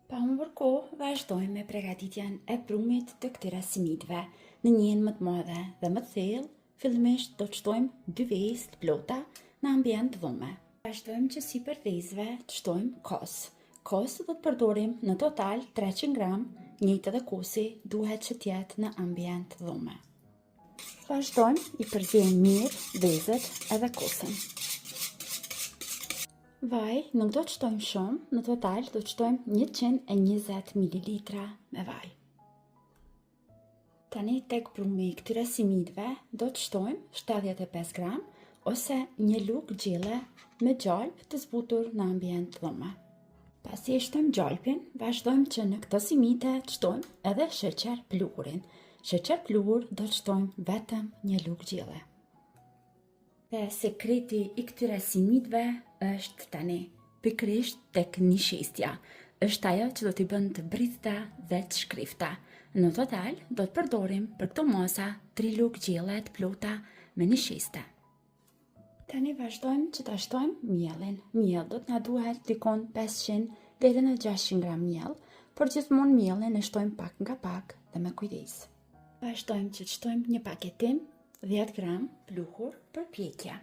Pa humbur kohë, vazhdojmë me përgatitjen e prumit të këtyre simitëve. Në njën më të madhe dhe më të thellë, fillimisht do të shtojmë 2 vezë të plota në ambient dhume. Vazhdojmë që sipër vezëve të shtojmë kos. Kos do të përdorim në total 300 gram, njëjtë edhe kosi duhet që t'jetë në ambient dhume. Vazhdojmë i përziejmë mirë vezët edhe kosin. Vaj nuk do të shtojmë shumë, në total do të shtojmë 120 ml me vaj. Tani tek prumi i këtyre simitëve do të shtojmë 75 gram ose një lugë gjelle me gjalp të zbutur në ambient dhume. Pasi e shtojmë gjalpin, vazhdojmë që në këto simite të shtojmë edhe sheqer pluhurin. Sheqer pluhur do të shtojmë vetëm një lugë gjelle. Dhe sekreti i këtyre simitëve është tani, pikërisht tek nishestja. Është ajo që do t'i bën të britëta dhe të shkrifta. Në total, do të përdorim për këto masa 3 lugë gjelle të plota me nisheste. Tani vazhdojmë që ta shtojmë mielin. Miell do të na duhet dikon 500 deri në 600 gram miell, por gjithmonë mielin e shtojmë pak nga pak dhe me kujdes. Vazhdojmë që të shtojmë një paketim 10 gram pluhur për pjekje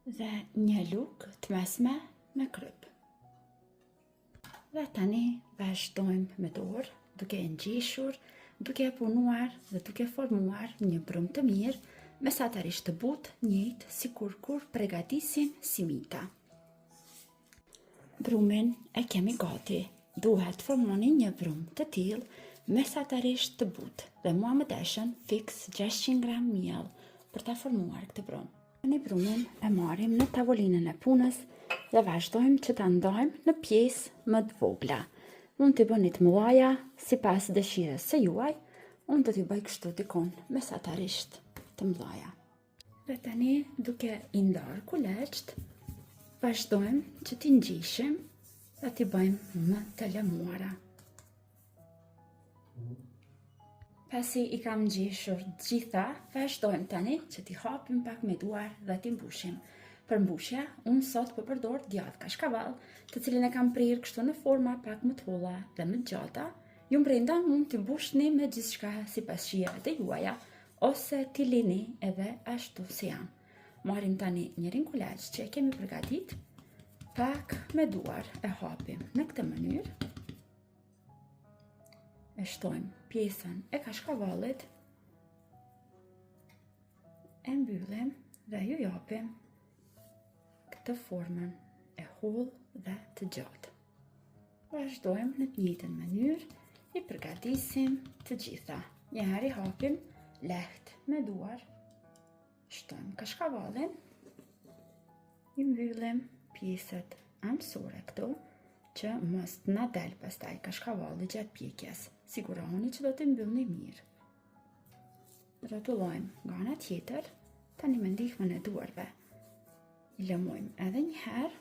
dhe një lugë të mesme me kryp. Dhe tani vazhdojmë me dorë, duke e ngjeshur, duke e punuar dhe duke formuar një brumë të mirë, mesatarisht të butë, njëjtë sikur kur përgatisim simita. Brumin e kemi gati. Duhet formoni një brumë të tillë mesatarisht të butë dhe mua më deshën fiks 600 gram miell për ta formuar këtë brumë. Në brumin e marrim në tavolinën e punës dhe vazhdojmë që ta ndajmë në pjesë më të vogla. Mund t'i bëni të mëdha sipas dëshirës së juaj, unë do t'i bëj kështu dikon mesatarisht të mëdha. Dhe tani duke i ndarë kuleçt, vazhdojmë që t'i ngjishim dhe t'i bëjmë më të lëmuara. Pasi i kam ngjeshur gjitha, vazhdojmë tani që t'i hapim pak me duar dhe t'i mbushim. Për mbushje, unë sot po përdor djathë kashkavall, të cilin e kam prirë kështu në forma pak më të holla dhe më të gjata. Ju brenda mund t'i mbushni me gjithçka sipas shijave të juaja, ose t'i lini edhe ashtu si janë. Marrim tani njërin kuleç që e kemi përgatit, pak me duar e hapim në këtë mënyrë. E shtojmë pjesën e kashkavallit, e mbyllim dhe ju japim këtë formën e hollë dhe të gjatë. Vazhdojmë në të njëjtën mënyrë, i përgatisim të gjitha. Njëherë i hapim lehtë me duar, shtojmë kashkavallin, i mbyllim pjesët anësore këtu, që mos na del pastaj kashkavalli gjatë pjekjes. Sigurohuni që do t'i mbyllni mirë. Rrotullojmë nga ana tjetër, tani me ndihmën e duarve. I lëmojmë edhe një herë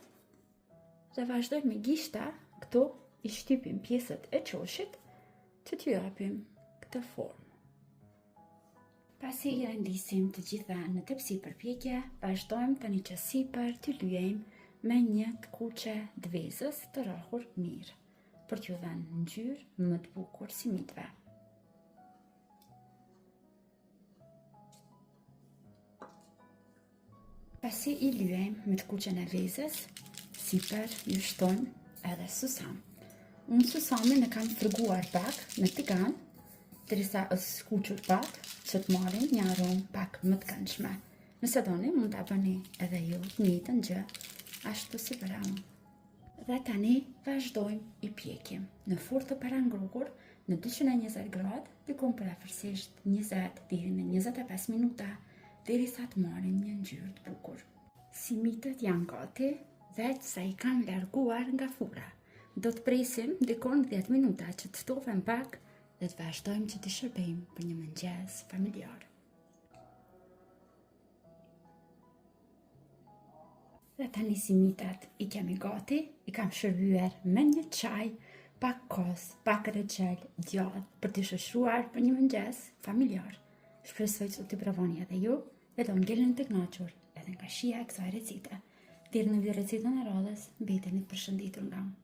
dhe vazhdojmë me gishta, këtu i shtypim pjesët e çoshit që t'ju japim këtë formë. Pasi i rendisim të gjitha në tepsi për pjekje, vazhdojmë tani që sipër t'ju lyejmë me një të kuqe dvezës të rrahur mirë, për t'ju dhënë ngjyrë më të bukur simitëve. Pasi i lyejmë me të kuqen e vezës, sipër ju shtojmë edhe susam. Unë susamin e kam fërguar pak në tigan, derisa është skuqur pak, që të marrin një aromë pak më të këndshme. Nëse doni, mund ta bëni edhe ju të njëjtën gjë, ashtu si bëra unë. Dhe tani vazhdojmë i pjekim në furrë të parangrukur në 220 gradë, dikon përafërsisht 20 deri në 25 minuta, derisa të marrin një ngjyrë të bukur. Simitët janë gati dhe sa i kam larguar nga furra. Do të presim dikon 10 minuta që të ftohen pak dhe të vazhdojmë që të shërbejmë për një mëngjes familjar. Dhe tani simitat i kemi gati, i kam shërbyer me një çaj, pak kos, pak reçel, djathë për të shoqëruar për një mëngjes familjar. Shpresoj që të provoni edhe ju dhe do ngeleni të kënaqur edhe nga shija e kësaj recite. Deri në video recetën e radhës, mbeteni të përshëndetur nga unë.